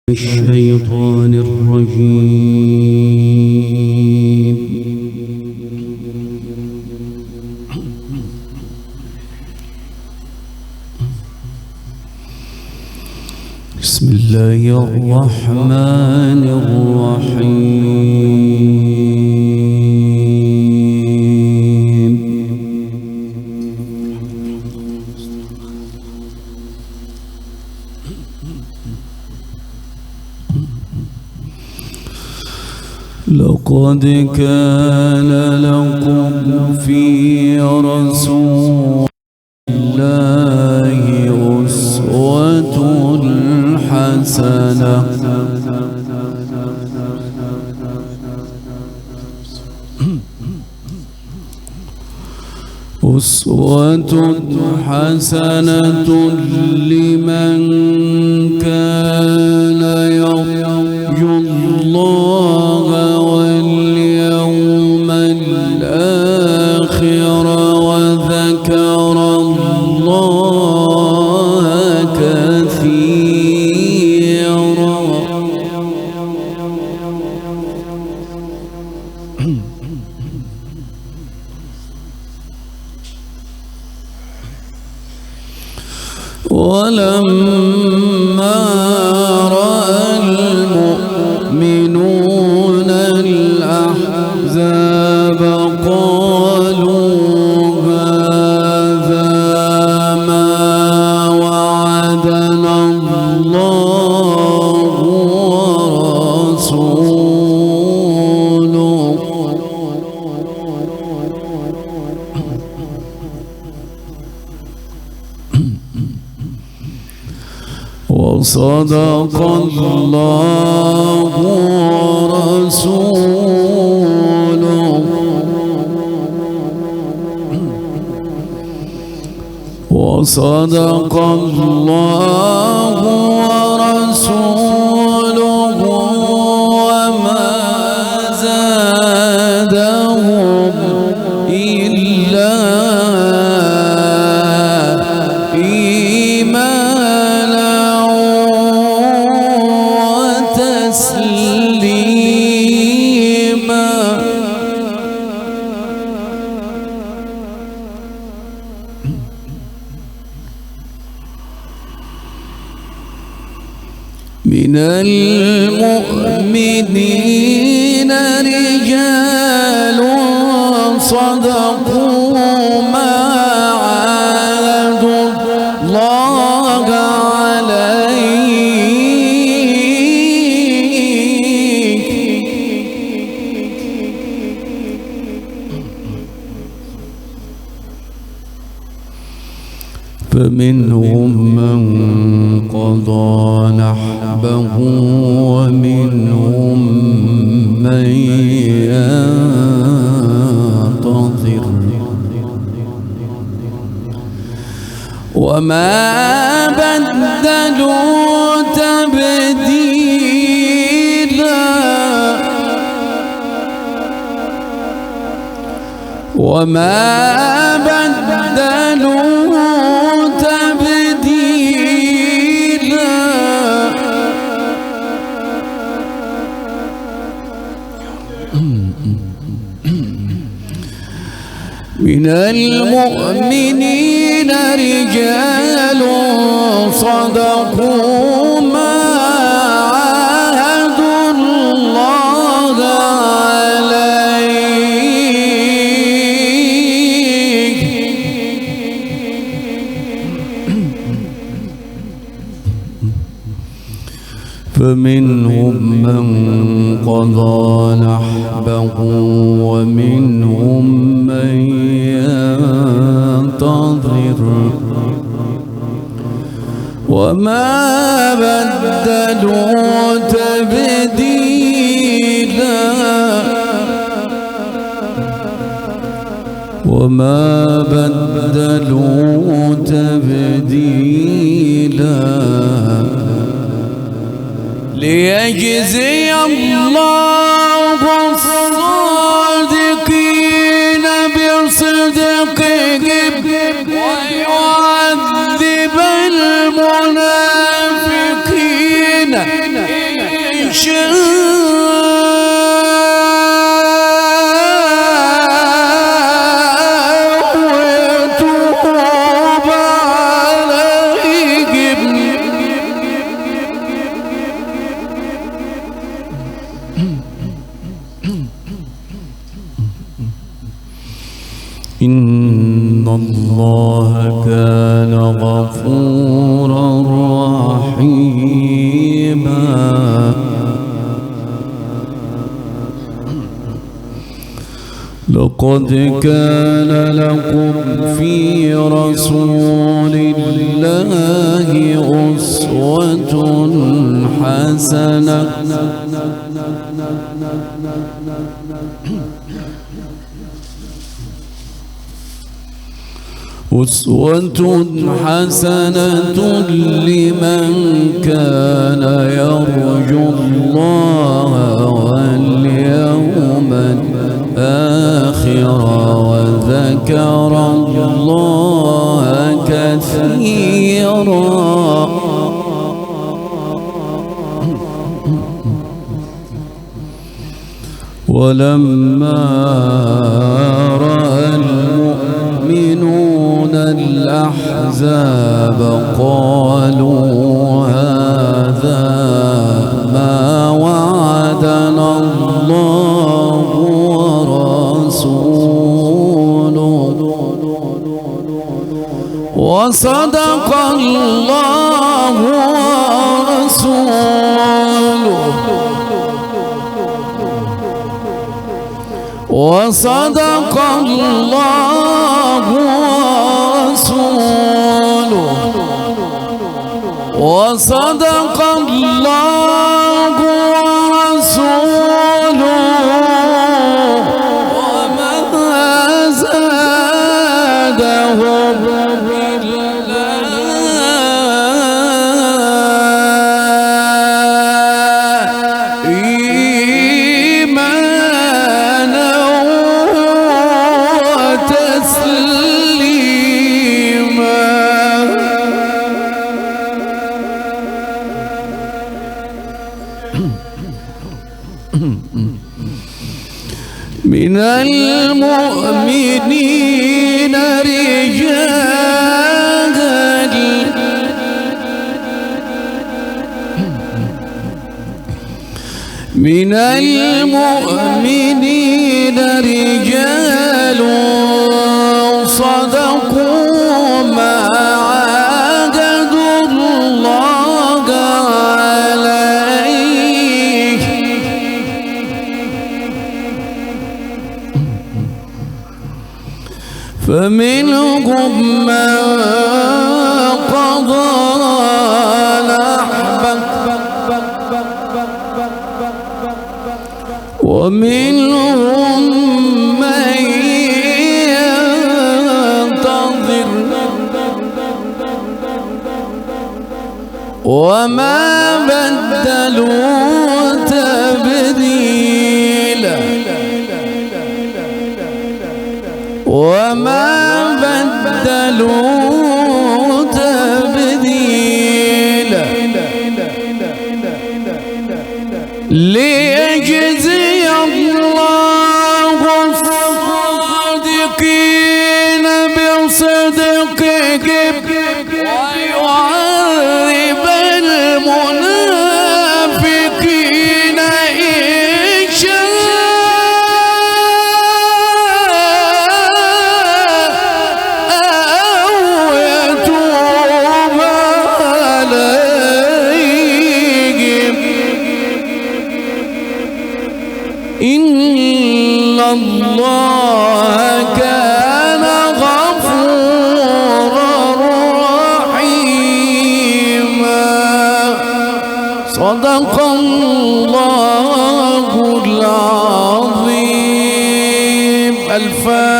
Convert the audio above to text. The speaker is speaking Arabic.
الشيطان الرجيم. بسم الله الرحمن الرحيم. لقد كان لكم في رسول الله أسوة حسنة لمن كان يرجو الله واليوم الآخر وذكر الله كثيرا. ولما رأى المؤمنون الأحزاب قالوا هذا ما وعدنا الله ورسوله وصدق الله ورسوله وصدق الله ورسوله وما زادهم إلا إيمانا وتسليما. من المؤمنين رجال صدقوا ما عاهدوا الله عليه فمنهم من قضى نحبه ومنهم من ينتظر وما بدلوا تبديلا من المؤمنين رجال صدقوا ما عاهدوا الله عليه فمنهم من قضى نحبه ومنهم من ينتظر وما بدلوا تبديلا ليجزي الله الصادقين بصدقهم ويعذب المنافقين إن الله كان غفورا رحيما لقد كان لكم في رسول الله أسوة حسنة لمن كان يرجو الله واليوم الآخر وذكر الله كثيرا ولما رأى المؤمنون الأحزاب قالوا هذا ما وعدنا الله ورسوله وصدق الله ورسوله وصدق الله ورسوله وصدق الله ورسوله وما زادهم من المؤمنين رجال من المؤمنين رجال صدقوا ما عاهدوا الله عليه فمنهم من قضى نحبه ومنهم من ينتظر وما بدلوا تبديلا وما بدلوا تبديلا ليجزي الله الصادقين بصدقهم ويعذب المنافقين إن شاء أو يتوب عليهم إن الله كان غفورا رحيما صدق الله العظيم. الفاتحة.